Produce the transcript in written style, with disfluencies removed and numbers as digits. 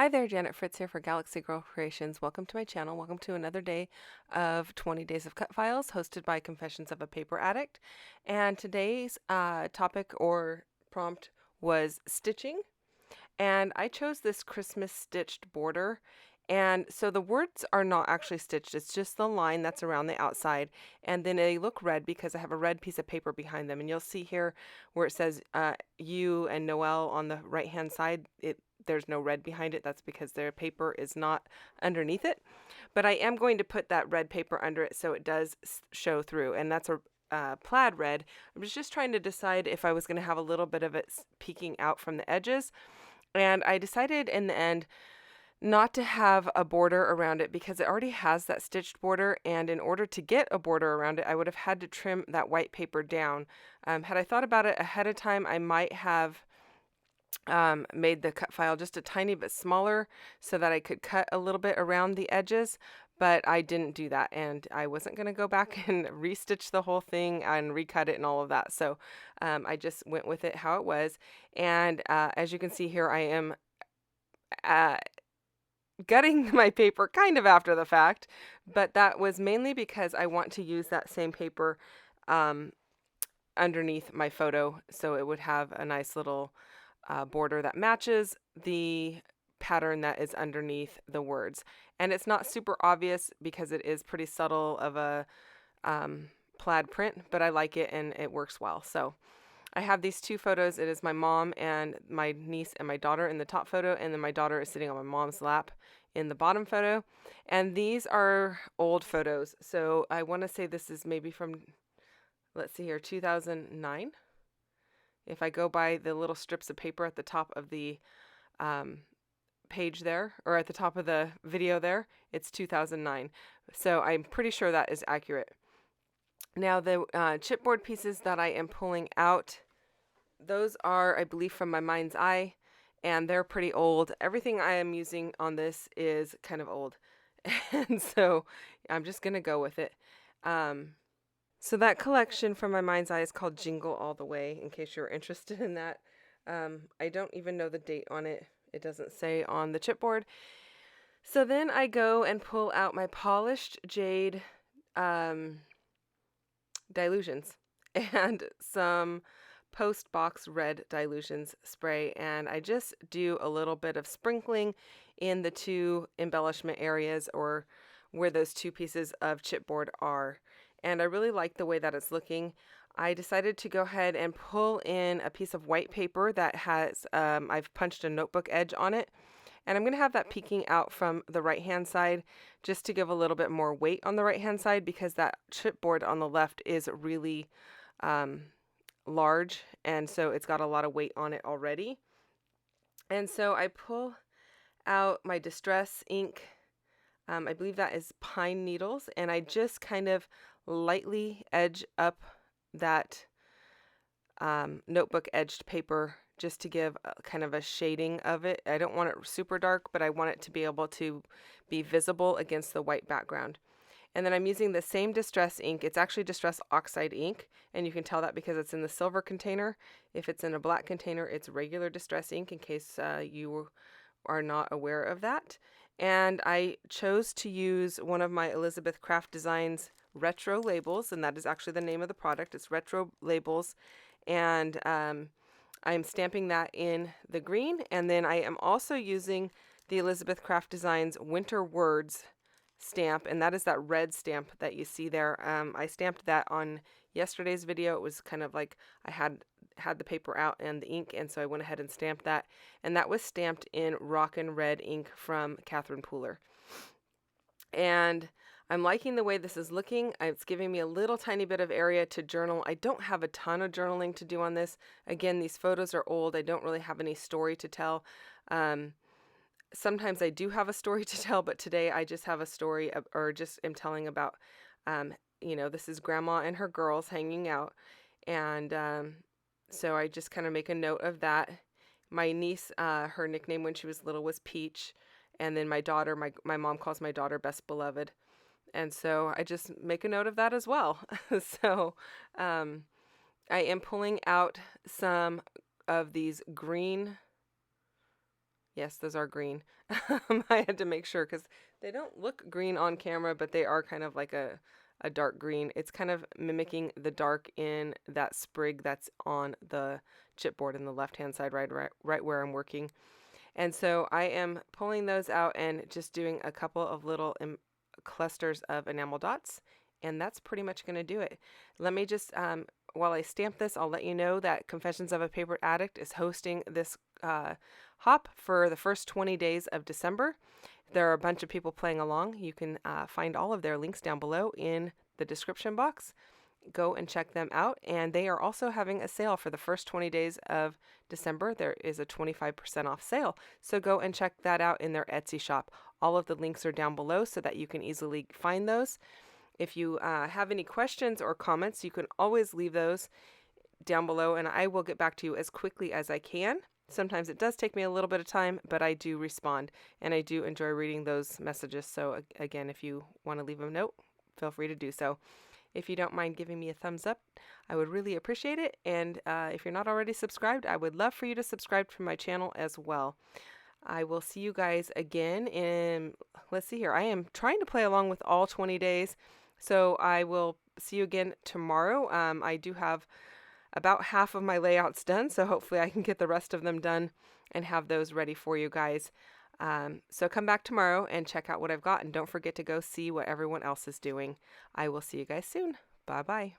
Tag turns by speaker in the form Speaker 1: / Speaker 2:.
Speaker 1: Hi there, Janet Fritz here for Galaxy Girl Creations. Welcome to my channel. Welcome to another day of 20 Days of Cutfiles, hosted by Confessions of a Paper Addict. And today's topic or prompt was stitching. And I chose this Christmas stitched border. And so the words are not actually stitched. It's just the line that's around the outside. And then they look red because I have a red piece of paper behind them. And you'll see here where it says you and Noel on the right-hand side. There's no red behind it. That's because their paper is not underneath it. But I am going to put that red paper under it so it does show through. And that's a plaid red. I was just trying to decide if I was going to have a little bit of it peeking out from the edges. And I decided in the end not to have a border around it because it already has that stitched border. And in order to get a border around it, I would have had to trim that white paper down. Had I thought about it ahead of time, I might have made the cut file just a tiny bit smaller so that I could cut a little bit around the edges, but I didn't do that, and I wasn't going to go back and restitch the whole thing and recut it and all of that. So I just went with it how it was. And as you can see here, I am gutting my paper kind of after the fact, but that was mainly because I want to use that same paper underneath my photo so it would have a nice little border that matches the pattern that is underneath the words. And it's not super obvious because it is pretty subtle of a plaid print, but I like it and it works well. So I have these two photos. It is my mom and my niece and my daughter in the top photo, and then my daughter is sitting on my mom's lap in the bottom photo. And these are old photos. So I want to say this is maybe from, let's see here, 2009. If I go by the little strips of paper at the top of the page there, or at the top of the video there, it's 2009. So I'm pretty sure that is accurate. Now the chipboard pieces that I am pulling out, those are, I believe, from my mind's eye, and they're pretty old. Everything I am using on this is kind of old, and so I'm just going to go with it. So that collection from my mind's eye is called Jingle All the Way, in case you're interested in that. I don't even know the date on it. It doesn't say on the chipboard. So then I go and pull out my polished Jade Dylusions and some Postbox red Dylusions spray, and I just do a little bit of sprinkling in the two embellishment areas, or where those two pieces of chipboard are. And I really like the way that it's looking. I decided to go ahead and pull in a piece of white paper that has, I've punched a notebook edge on it. And I'm going to have that peeking out from the right-hand side just to give a little bit more weight on the right-hand side, because that chipboard on the left is really large. And so it's got a lot of weight on it already. And so I pull out my Distress ink. I believe that is pine needles. And I just kind of lightly edge up that notebook edged paper just to give kind of a shading of it. I don't want it super dark, but I want it to be able to be visible against the white background. And then I'm using the same Distress ink. It's actually Distress Oxide ink, and you can tell that because it's in the silver container. If it's in a black container, it's regular Distress ink, in case you are not aware of that. And I chose to use one of my Elizabeth Craft Designs retro labels, and that is actually the name of the product. It's retro labels, and I'm stamping that in the green. And then I am also using the Elizabeth Craft Designs Winter Words stamp, and that is that red stamp that you see there. I stamped that on yesterday's video. It was kind of like I had the paper out and the ink, and so I went ahead and stamped that, and that was stamped in Rockin red ink from Catherine Pooler. And I'm liking the way this is looking. It's giving me a little tiny bit of area to journal. I don't have a ton of journaling to do on this. Again, these photos are old. I don't really have any story to tell. Sometimes I do have a story to tell, but today I just have a story, or just am telling about, this is Grandma and her girls hanging out. And so I just kind of make a note of that. My niece, her nickname when she was little was Peach. And then my daughter, my mom calls my daughter Best Beloved. And so I just make a note of that as well. So I am pulling out some of these green Yes, those are green. I had to make sure because they don't look green on camera, but they are kind of like a dark green. It's kind of mimicking the dark in that sprig that's on the chipboard in the left-hand side, right where I'm working. And so I am pulling those out and just doing a couple of little clusters of enamel dots, and that's pretty much going to do it. Let me just, while I stamp this, I'll let you know that Confessions of a Paper Addict is hosting this hop for the first 20 days of December. There are a bunch of people playing along. You can find all of their links down below in the description box. Go and check them out. And they are also having a sale for the first 20 days of December. There is a 25% off sale. So go and check that out in their Etsy shop. All of the links are down below so that you can easily find those. If you have any questions or comments, you can always leave those down below and I will get back to you as quickly as I can. Sometimes it does take me a little bit of time, but I do respond and I do enjoy reading those messages. So again, if you want to leave a note, feel free to do so. If you don't mind giving me a thumbs up, I would really appreciate it. And if you're not already subscribed, I would love for you to subscribe to my channel as well. I will see you guys again in, let's see here. I am trying to play along with all 20 days. So I will see you again tomorrow. I do have about half of my layouts done, so hopefully I can get the rest of them done and have those ready for you guys. So come back tomorrow and check out what I've got, and don't forget to go see what everyone else is doing. I will see you guys soon. Bye-bye.